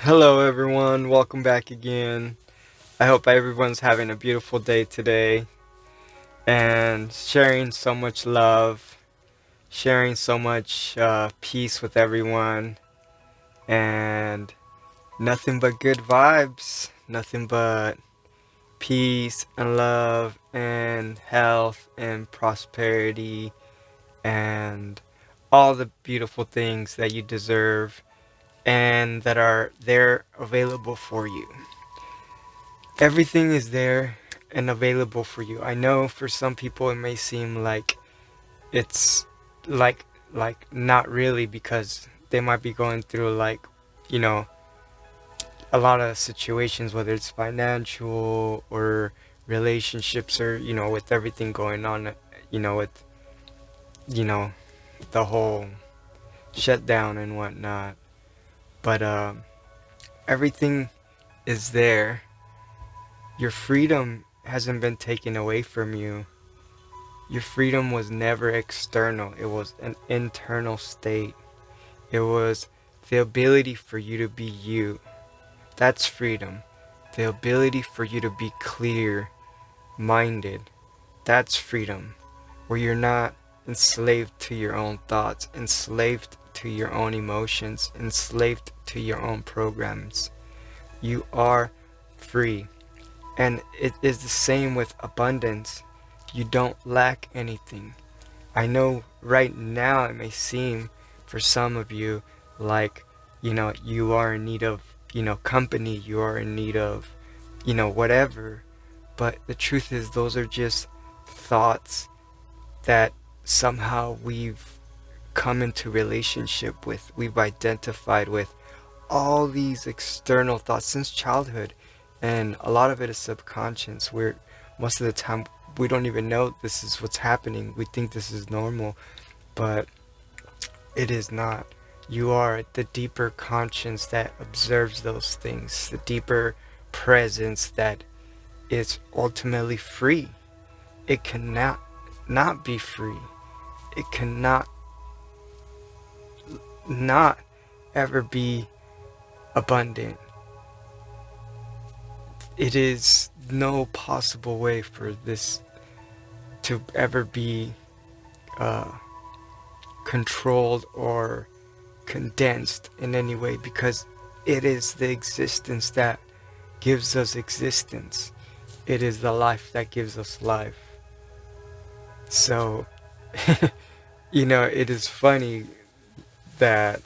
Hello, everyone. Welcome back again. I hope everyone's having a beautiful day today and sharing so much love, sharing so much peace with everyone, and nothing but good vibes, nothing but peace and love and health and prosperity and all the beautiful things that you deserve and that are there available for you. Everything is there and available for you. I know for some people it may seem like it's like not really, because they might be going through you know a lot of situations, whether it's financial or relationships, or with everything going on, with you know the whole shutdown and whatnot. But everything is there. Your freedom hasn't been taken away from you. Your freedom was never external, it was an internal state. It was the ability for you to be you. That's freedom. The ability for you to be clear minded. That's freedom. Where you're not enslaved to your own thoughts, enslaved to your own emotions, enslaved to your own programs. You are free. And it is the same with abundance. You don't lack anything. I know right now it may seem for some of you like, you are in need of, company, you are in need of, whatever. But the truth is, those are just thoughts that somehow we've come into relationship with, we've identified with all these external thoughts since childhood. And a lot of it is subconscious, where most of the time we don't even know this is what's happening. We think this is normal, but it is not. You are the deeper conscience that observes those things, the deeper presence that is ultimately free. It cannot not be free. It cannot not ever be abundant. It is no possible way for this to ever be uh, controlled or condensed in any way, because it is the existence that gives us existence. It is the life that gives us life. So, it is funny that,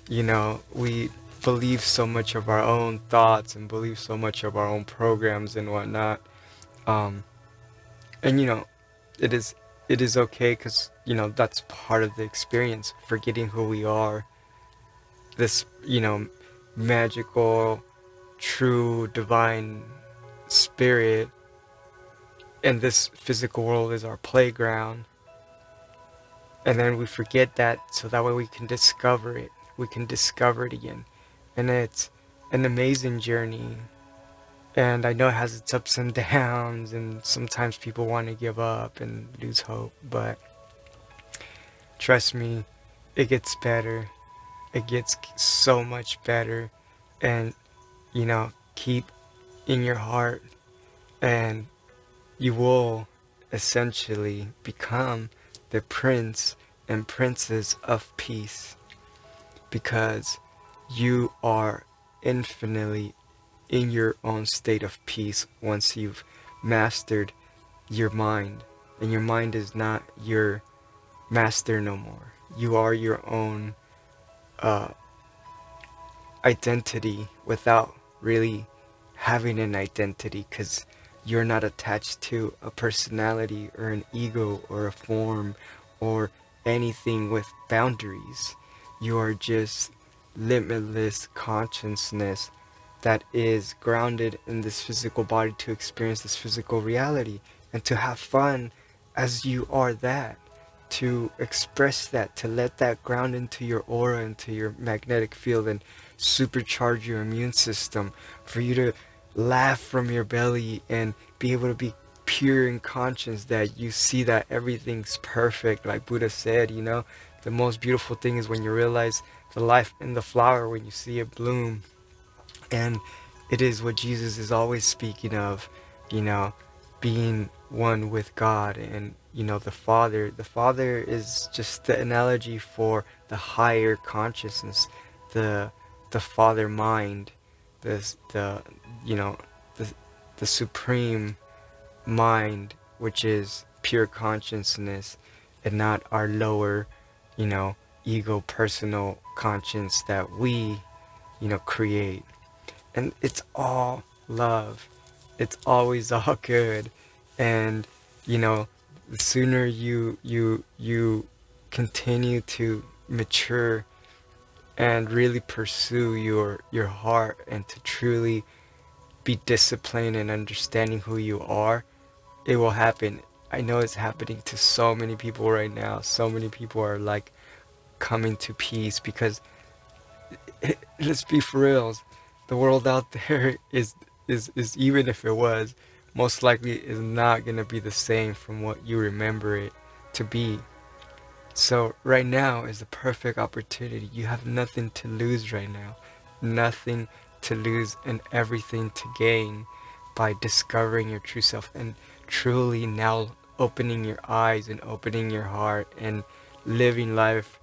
we believe so much of our own thoughts and believe so much of our own programs and whatnot. Um, and it is it is okay, because that's part of the experience, forgetting who we are. This magical, true, divine spirit, and this physical world is our playground. And then we forget that, so that way we can discover it. We can discover it again. And it's an amazing journey. And I know it has its ups and downs, and sometimes people want to give up and lose hope, but trust me, it gets better. It gets so much better. And, keep in your heart, and you will essentially become the prince and princess of peace, because you are infinitely in your own state of peace once you've mastered your mind. And your mind is not your master no more. You are your own uh, identity without really having an identity, because you're not attached to a personality or an ego or a form or anything with boundaries. You are just limitless consciousness that is grounded in this physical body to experience this physical reality and to have fun as you are that, to express that, to let that ground into your aura, into your magnetic field, and supercharge your immune system, for you to laugh from your belly and be able to be pure and conscious, that you see that everything's perfect. Like Buddha said, the most beautiful thing is when you realize the life in the flower, when you see it bloom. And it is what Jesus is always speaking of, you know, being one with God and, the Father. The Father is just the analogy for the higher consciousness, the the Father mind, the you know the the supreme mind, which is pure consciousness and not our lower, you know, ego personal conscience that we, create. And it's all love. It's always all good. And, the sooner you continue to mature and really pursue your heart and to truly be disciplined and understanding who you are, it will happen. I know it's happening to so many people right now. So many people are like coming to peace because let's be for reals, the world out there is even if it was, most likely is not gonna be the same from what you remember it to be. So right now is the perfect opportunity. You have nothing to lose right now. Nothing to lose and everything to gain by discovering your true self and truly now opening your eyes and opening your heart and living life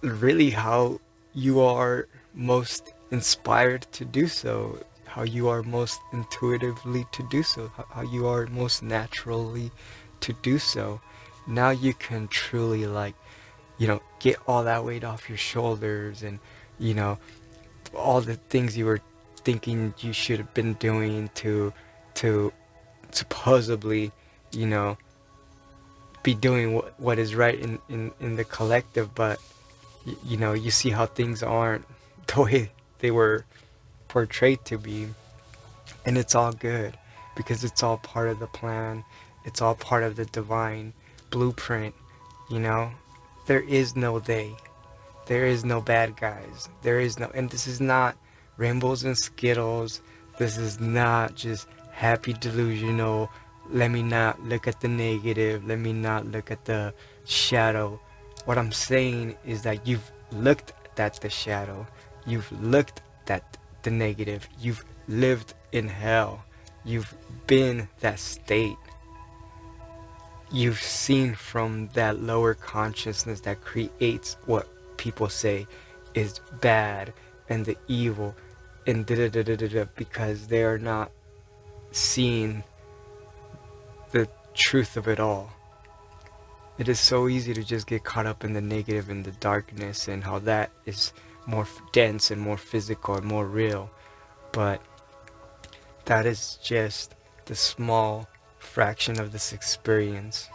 really how you are most inspired to do so, how you are most intuitively to do so, how you are most naturally to do so. Now you can truly like, get all that weight off your shoulders and, you know, all the things you were thinking you should have been doing to supposedly, you know, be doing what is right in the collective, but you see how things aren't the way they were portrayed to be, and it's all good because it's all part of the plan. It's all part of the divine blueprint. you know there is no they, there is no bad guys, there is no, and this is not rainbows and skittles. This is not just happy delusional, let me not look at the negative, let me not look at the shadow. What I'm saying is that you've looked at the shadow, you've looked at the negative, you've lived in hell, you've been that state, you've seen from that lower consciousness that creates what people say is bad and the evil and da da da da da, because they are not seeing the truth of it all. It is so easy to just get caught up in the negative and the darkness and how that is more dense and more physical and more real. But that is just the small fraction of this experience.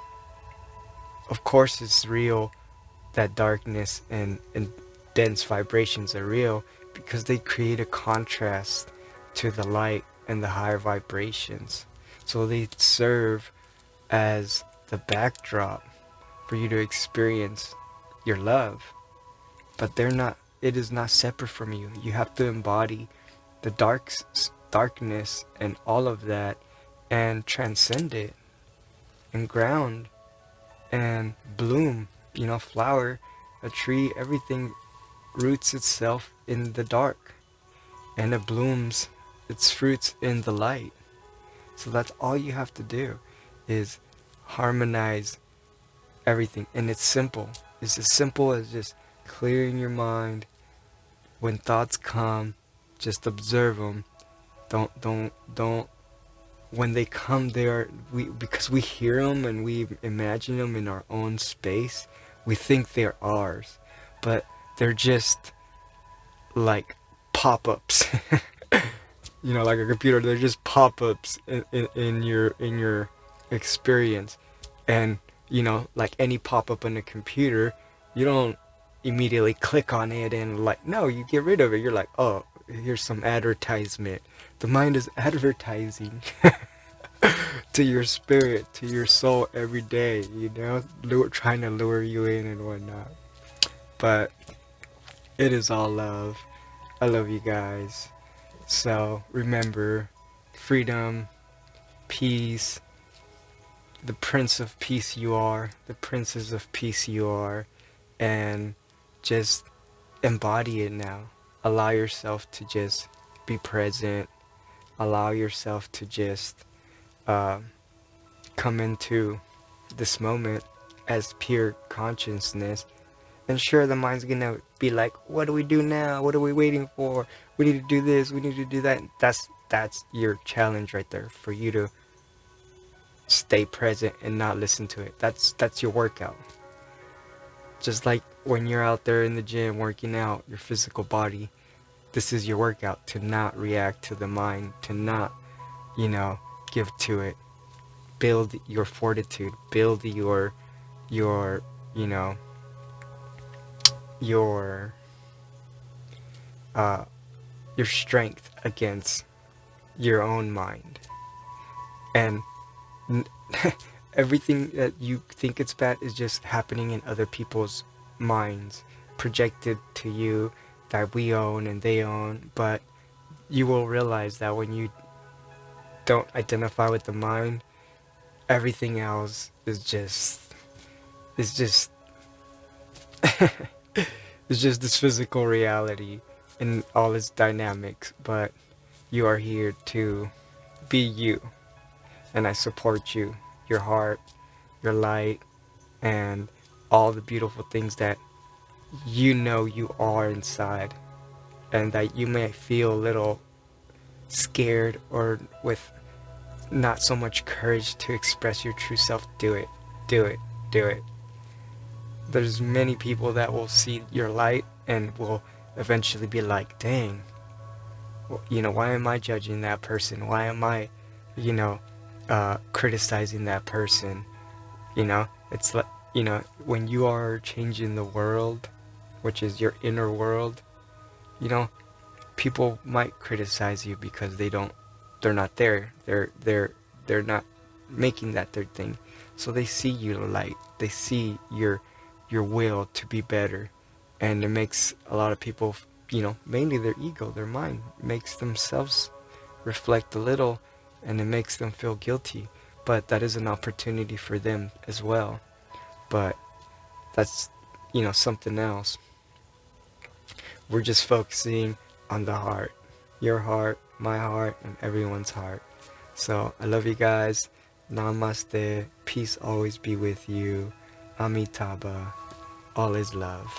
Of course, it's real that darkness and dense vibrations are real because they create a contrast to the light and the higher vibrations. So they serve as the backdrop for you to experience your love. But it is not separate from you. You have to embody the darkness and all of that and transcend it and ground and bloom, flower, a tree, everything roots itself in the dark and it blooms its fruits in the light. So that's all you have to do is harmonize everything. And it's simple. It's as simple as just clearing your mind. When thoughts come, just observe them. Don't when they come there, because we hear them and we imagine them in our own space, we think they're ours, but they're just like pop-ups. Like a computer, they're just pop-ups in your experience. And like any pop-up on a computer, you don't immediately click on it and like, no, you get rid of it. You're like, oh, here's some advertisement. The mind is advertising to your spirit, to your soul every day, trying to lure you in and whatnot. But it is all love. I love you guys. So remember, freedom, peace, the Prince of Peace you are, the Princess of Peace you are, and just embody it now. Allow yourself to just be present, allow yourself to just uh, come into this moment as pure consciousness. And sure, the mind's gonna be like, what do we do now? What are we waiting for? We need to do this, we need to do that. That's your challenge right there, for you to stay present and not listen to it. That's your workout. Just like when you're out there in the gym working out your physical body, this is your workout, to not react to the mind, to not, you know, give to it. Build your fortitude, build your you know, your uh your strength against your own mind. And everything that you think it's bad is just happening in other people's minds, projected to you, that we own and they own. But you will realize that when you don't identify with the mind, everything else is just it's just this physical reality and all its dynamics. But you are here to be you, and I support you, your heart, your light, and all the beautiful things that you know you are inside, and that you may feel a little scared or with not so much courage to express your true self. Do it, do it, do it. There's many people that will see your light and will eventually be like, dang, you know, why am I judging that person? Why am I, you know, criticizing that person? You know, it's like, you know, when you are changing the world, which is your inner world, you know, people might criticize you because they're not there. They're not making that their thing. So they see your light. They see your will to be better. And it makes a lot of people, you know, mainly their ego, their mind, makes themselves reflect a little, and it makes them feel guilty. But that is an opportunity for them as well. But that's, you know, something else. We're just focusing on the heart. Your heart, my heart, and everyone's heart. So I love you guys. Namaste. Peace always be with you. Amitabha. All is love.